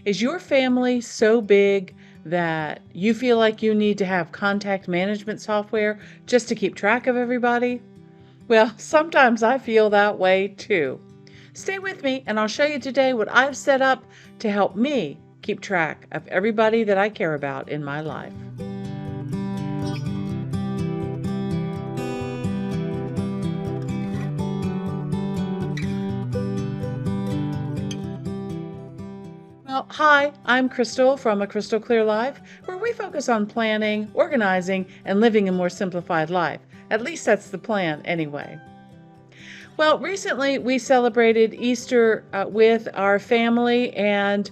Is your family so big that you feel like you need to have contact management software just to keep track of everybody? Well, sometimes I feel that way too. Stay with me and I'll show you today what I've set up to help me keep track of everybody that I care about in my life. Well, hi, I'm Crystal from A Crystal Clear Life, where we focus on planning, organizing, and living a more simplified life. At least that's the plan, anyway. Well, recently we celebrated Easter with our family, and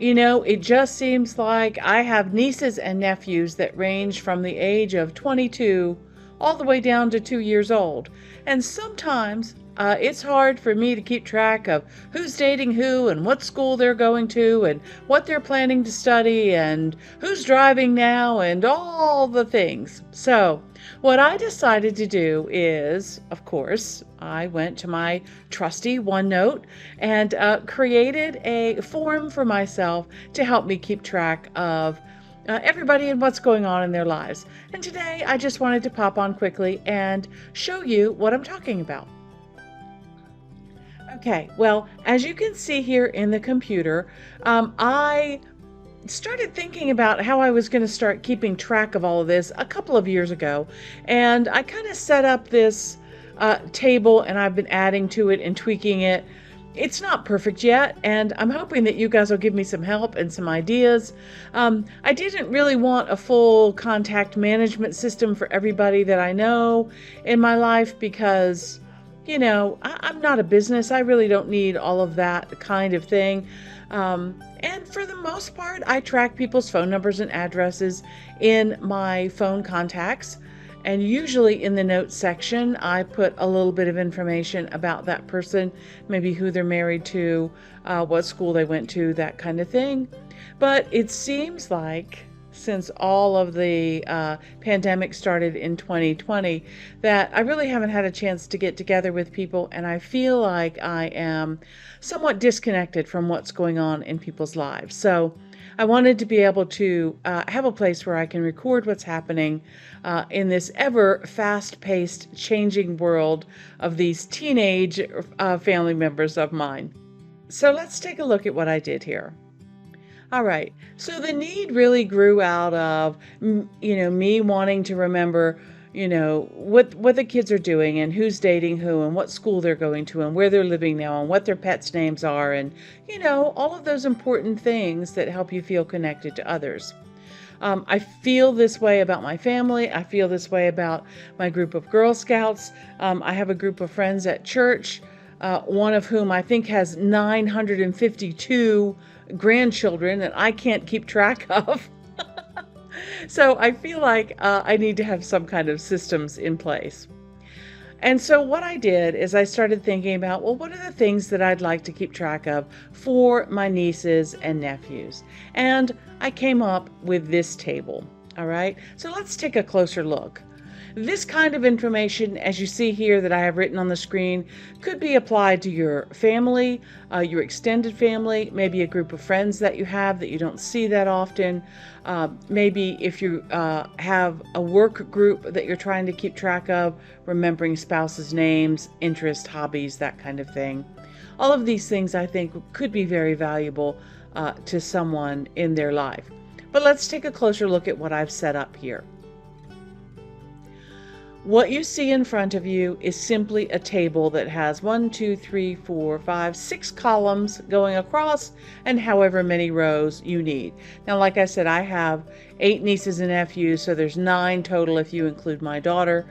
it just seems like I have nieces and nephews that range from the age of 22 all the way down to 2 years old. And sometimes it's hard for me to keep track of who's dating who and what school they're going to and what they're planning to study and who's driving now and all the things. So what I decided to do is, of course, I went to my trusty OneNote and created a form for myself to help me keep track of everybody and what's going on in their lives. And today I just wanted to pop on quickly and show you what I'm talking about. Okay, well, as you can see here in the computer, I started thinking about how I was going to start keeping track of all of this a couple of years ago. And I kind of set up this table and I've been adding to it and tweaking it. It's not perfect yet, and I'm hoping that you guys will give me some help and some ideas. I didn't really want a full contact management system for everybody that I know in my life because, I'm not a business. I really don't need all of that kind of thing. And for the most part, I track people's phone numbers and addresses in my phone contacts. And usually in the notes section, I put a little bit of information about that person, maybe who they're married to, what school they went to, that kind of thing. But it seems like since all of the pandemic started in 2020, that I really haven't had a chance to get together with people, and I feel like I am somewhat disconnected from what's going on in people's lives. So I wanted to be able to have a place where I can record what's happening in this ever fast-paced, changing world of these teenage family members of mine. So let's take a look at what I did here. All right, so the need really grew out of, me wanting to remember, what the kids are doing and who's dating who and what school they're going to and where they're living now and what their pets' names are and, all of those important things that help you feel connected to others. I feel this way about my family. I feel this way about my group of Girl Scouts. I have a group of friends at church, one of whom I think has 952 grandchildren that I can't keep track of. So I feel like I need to have some kind of systems in place. And so what I did is I started thinking about, well, what are the things that I'd like to keep track of for my nieces and nephews? And I came up with this table. All right, so let's take a closer look. This kind of information, as you see here that I have written on the screen, could be applied to your family, your extended family, maybe a group of friends that you have that you don't see that often. Maybe if you have a work group that you're trying to keep track of, remembering spouses' names, interests, hobbies, that kind of thing. All of these things I think could be very valuable to someone in their life. But let's take a closer look at what I've set up here. What you see in front of you is simply a table that has 6 columns going across and however many rows you need. Now, like I said, I have 8 nieces and nephews, so there's 9 total if you include my daughter.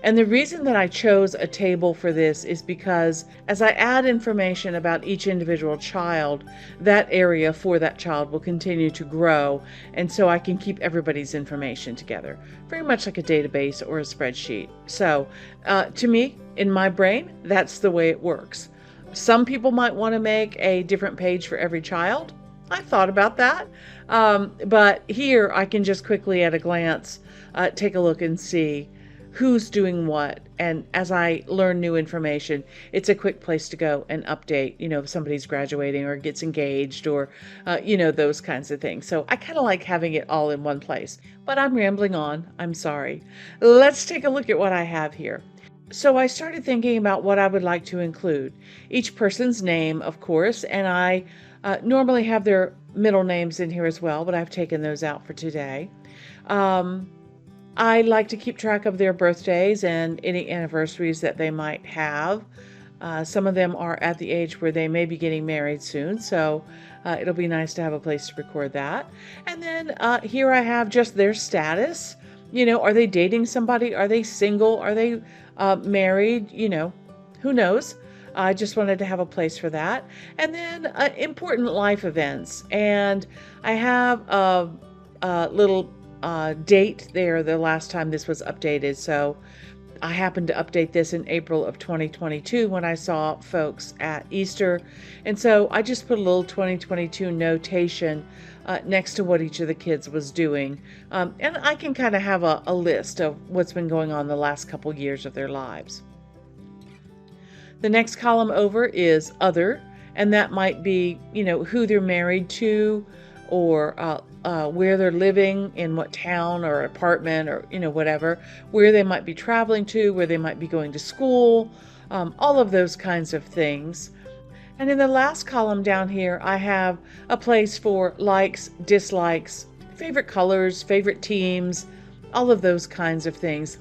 And the reason that I chose a table for this is because as I add information about each individual child, that area for that child will continue to grow, and so I can keep everybody's information together, very much like a database or a spreadsheet. So to me, in my brain, that's the way it works. Some people might want to make a different page for every child. I thought about that, but here I can just quickly at a glance take a look and see who's doing what. And as I learn new information, it's a quick place to go and update, if somebody's graduating or gets engaged or, those kinds of things. So I kind of like having it all in one place. But I'm rambling on. I'm sorry. Let's take a look at what I have here. So I started thinking about what I would like to include. Each person's name, of course, and I normally have their middle names in here as well, but I've taken those out for today. I like to keep track of their birthdays and any anniversaries that they might have. Some of them are at the age where they may be getting married soon, so it'll be nice to have a place to record that. And then here I have just their status. Are they dating somebody? Are they single? Are they married? Who knows? I just wanted to have a place for that. And then important life events. And I have a little date there, the last time this was updated. So I happened to update this in April of 2022 when I saw folks at Easter. And so I just put a little 2022 notation next to what each of the kids was doing. And I can kind of have a list of what's been going on the last couple years of their lives. The next column over is other, and that might be, who they're married to, or where they're living, in what town or apartment, or whatever, where they might be traveling to, where they might be going to school, all of those kinds of things. And in the last column down here, I have a place for likes, dislikes, favorite colors, favorite teams, all of those kinds of things.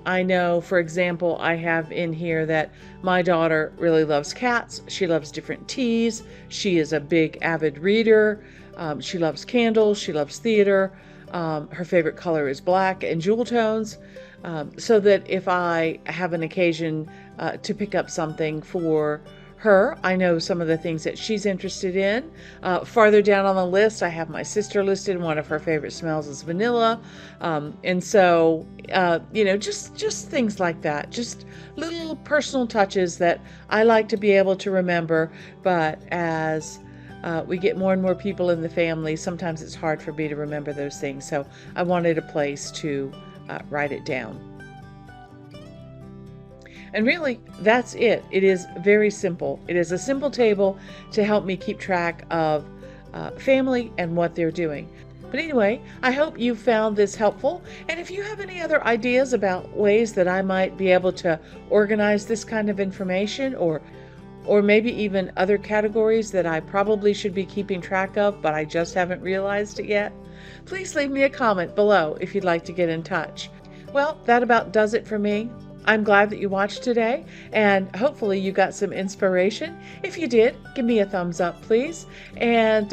I know, for example, I have in here that my daughter really loves cats. She loves different teas. She is a big avid reader. She loves candles. She loves theater. Her favorite color is black and jewel tones. So that if I have an occasion to pick up something for her, I know some of the things that she's interested in. Farther down on the list, I have my sister listed. One of her favorite smells is vanilla. And so, just things like that. Just little personal touches that I like to be able to remember. But as we get more and more people in the family, sometimes it's hard for me to remember those things. So I wanted a place to write it down. And really, that's it. It is very simple. It is a simple table to help me keep track of family and what they're doing. But anyway, I hope you found this helpful. And if you have any other ideas about ways that I might be able to organize this kind of information, or maybe even other categories that I probably should be keeping track of, but I just haven't realized it yet, please leave me a comment below if you'd like to get in touch. Well, that about does it for me. I'm glad that you watched today, and hopefully you got some inspiration. If you did, give me a thumbs up, please, and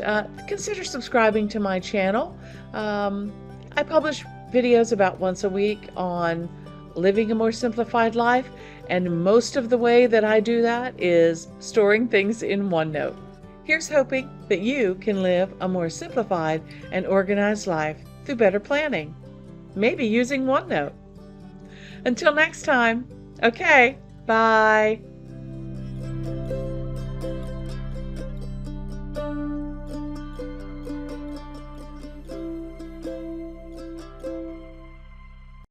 consider subscribing to my channel. I publish videos about once a week on living a more simplified life, and most of the way that I do that is storing things in OneNote. Here's hoping that you can live a more simplified and organized life through better planning, maybe using OneNote. Until next time, okay, bye.